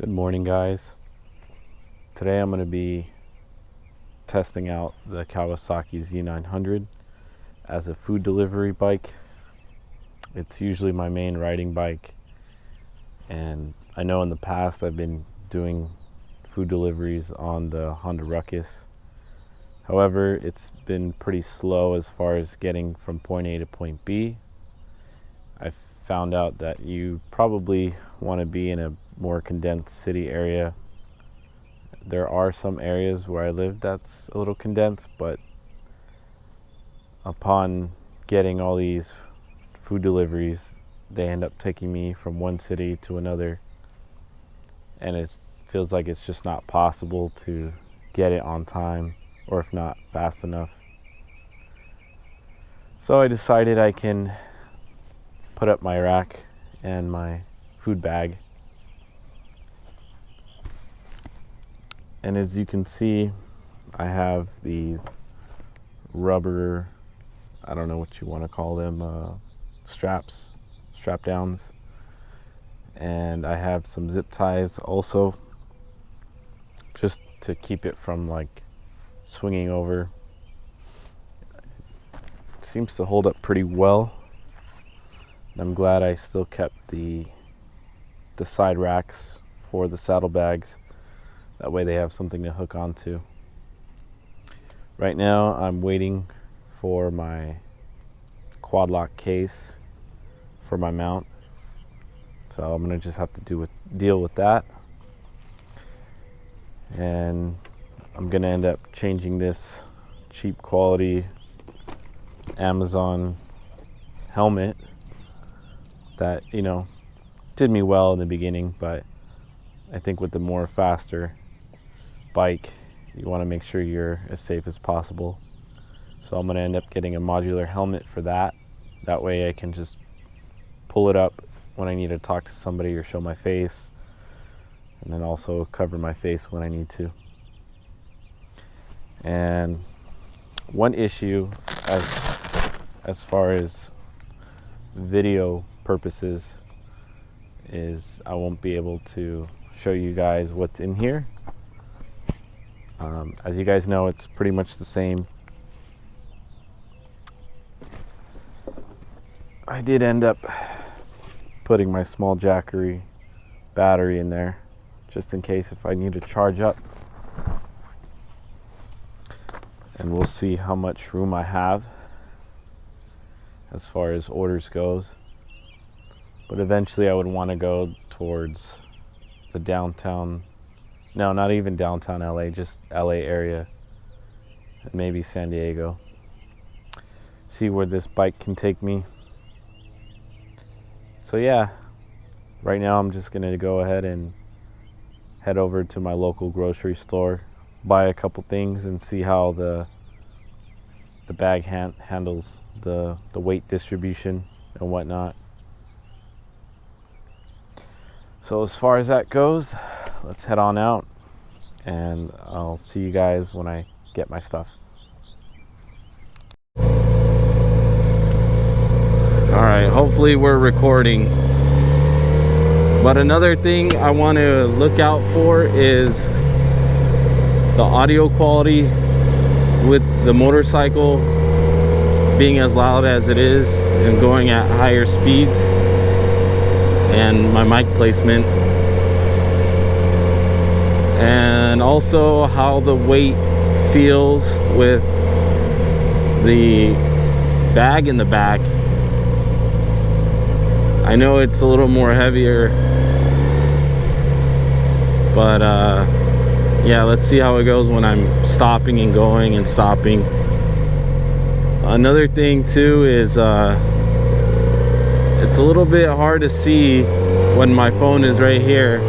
Good morning, guys. Today I'm going to be testing out the Kawasaki Z900 as a food delivery bike. It's usually my main riding bike, and I know in the past I've been doing food deliveries on the Honda Ruckus. However, it's been pretty slow as far as getting from point A to point B. I found out that you probably want to be in a more condensed city area. There are some areas where I live that's a little condensed, but upon getting all these food deliveries, they end up taking me from one city to another, and it feels like it's just not possible to get it on time, or if not fast enough. So I decided I can put up my rack and my food bag, and as you can see, I have these rubber, I don't know what you want to call them, strap downs, and I have some zip ties also, just to keep it from like swinging over. It seems to hold up pretty well. I'm glad I still kept the side racks for the saddlebags. That way they have something to hook onto. Right now I'm waiting for my quad lock case for my mount. So I'm gonna just have to deal with that. And I'm gonna end up changing this cheap quality Amazon helmet that, you know, did me well in the beginning, but I think with the more faster bike, you want to make sure you're as safe as possible. So I'm going to end up getting a modular helmet for that. That way I can just pull it up when I need to talk to somebody or show my face, and then also cover my face when I need to. And one issue as far as video purposes is I won't be able to show you guys what's in here. As you guys know, it's pretty much the same. I did end up putting my small Jackery battery in there just in case if I need to charge up, and we'll see how much room I have as far as orders goes. But eventually I would want to go towards the downtown, no, not even downtown LA, just LA area, and maybe San Diego. See where this bike can take me. So yeah, right now I'm just gonna go ahead and head over to my local grocery store, buy a couple things, and see how the bag handles the weight distribution and whatnot. So as far as that goes, let's head on out, and I'll see you guys when I get my stuff. Alright, hopefully we're recording. But another thing I want to look out for is the audio quality with the motorcycle being as loud as it is and going at higher speeds, and my mic placement, and also how the weight feels with the bag in the back. I know it's a little more heavier, but yeah, let's see how it goes when I'm stopping and going and stopping. Another thing too is it's a little bit hard to see when my phone is right here,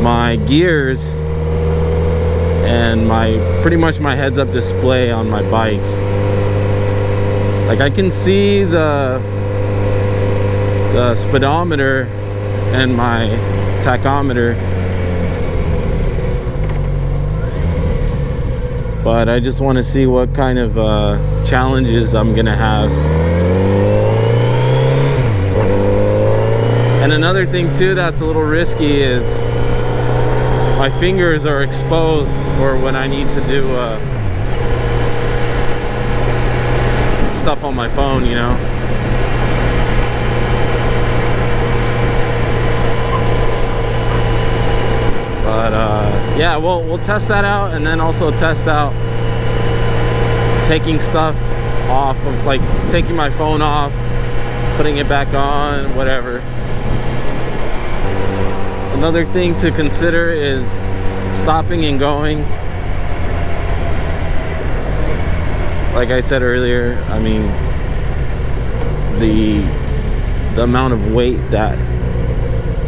my gears and pretty much my heads-up display on my bike. Like I can see the speedometer and my tachometer, but I just want to see what kind of challenges I'm gonna have. And another thing too that's a little risky is my fingers are exposed for when I need to do stuff on my phone, you know. But yeah, we'll test that out, and then also test out taking stuff off of, like taking my phone off, putting it back on, whatever. Another thing to consider is stopping and going. Like I said earlier, I mean, the amount of weight that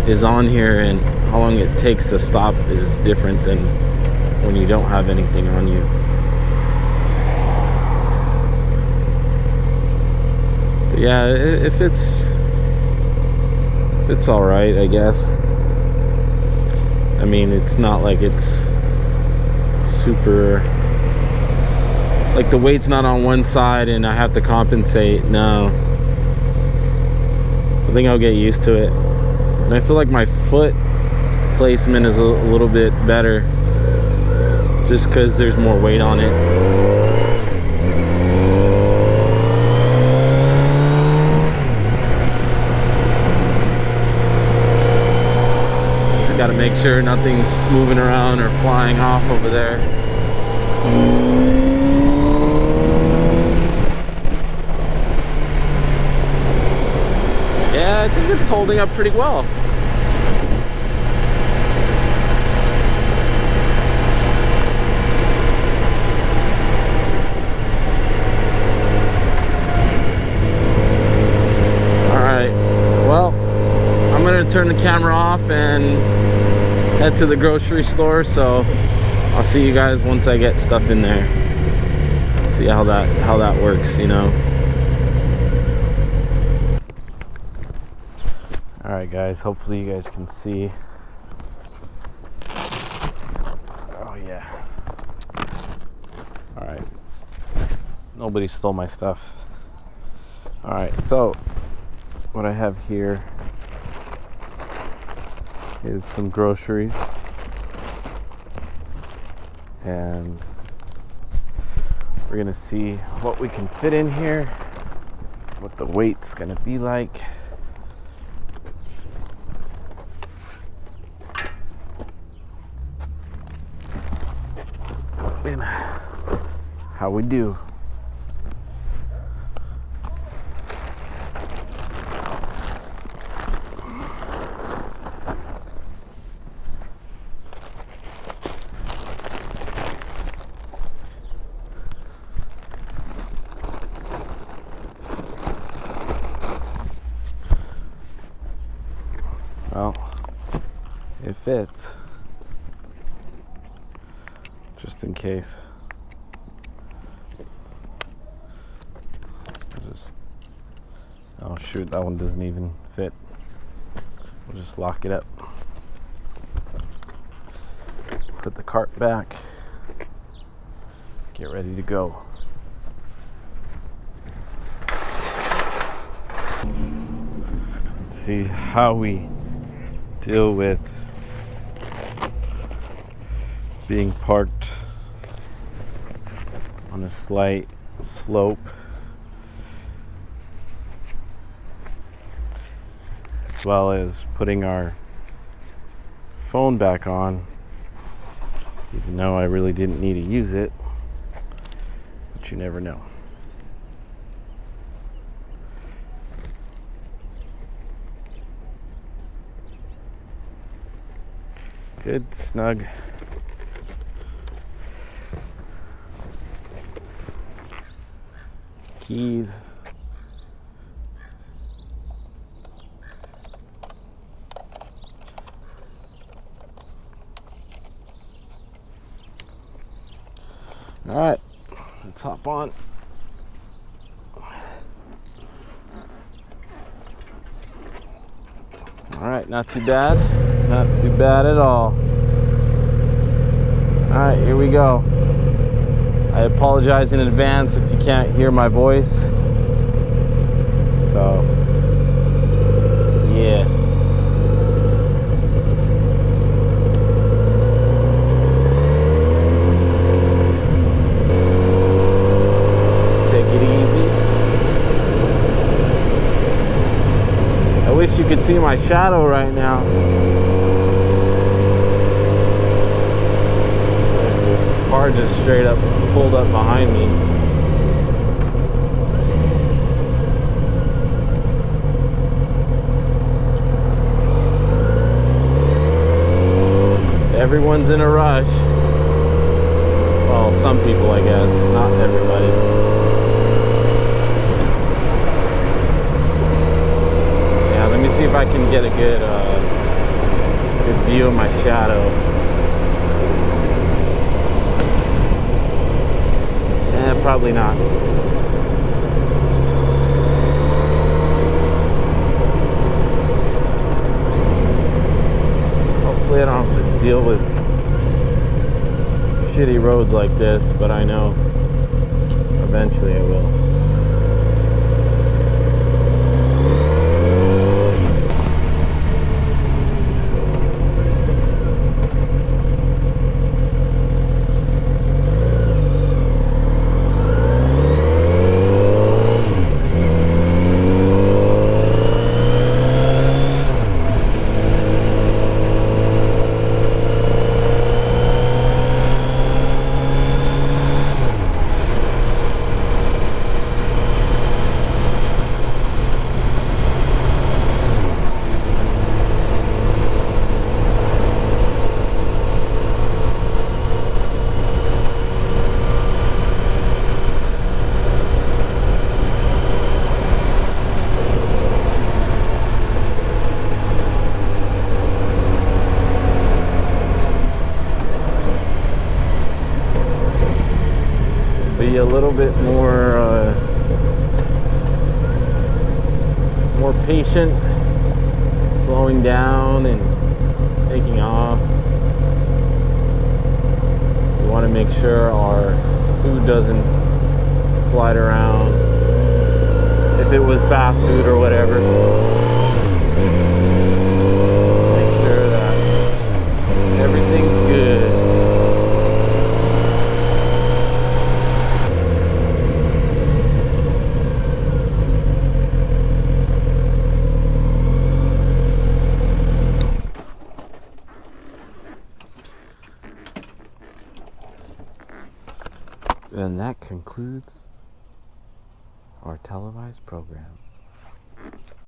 is on here and how long it takes to stop is different than when you don't have anything on you. But yeah, if it's all right, I guess. I mean, it's not like it's super, like the weight's not on one side and I have to compensate. No, I think I'll get used to it. And I feel like my foot placement is a little bit better just because there's more weight on it. Just got to make sure nothing's moving around or flying off over there. Yeah, I think it's holding up pretty well. Turn the camera off and head to the grocery store, so I'll see you guys once I get stuff in there. See how that works, you know. Alright guys, hopefully you guys can see. Oh yeah. Alright. Nobody stole my stuff. Alright, so what I have here is some groceries, and we're gonna see what we can fit in here, what the weight's gonna be like. And how we do. Well, it fits, just in case. Oh shoot, that one doesn't even fit. We'll just lock it up. Put the cart back. Get ready to go. Let's see how we deal with being parked on a slight slope, as well as putting our phone back on, even though I really didn't need to use it, but you never know. Good, snug. Keys. All right, let's hop on. All right, not too bad. Not too bad at all. All right, here we go. I apologize in advance if you can't hear my voice. So, yeah. my shadow right now. There's this car just straight up pulled up behind me. Everyone's in a rush. Well, some people, I guess, not everybody. Yeah, let me see if I can get a good view of my shadow. Probably not. Hopefully I don't have to deal with shitty roads like this, but I know eventually I will. Be a little bit more patient, slowing down and taking off. We want to make sure our food doesn't slide around. If it was fast food or whatever, make sure that everything's good. And that concludes our televised program.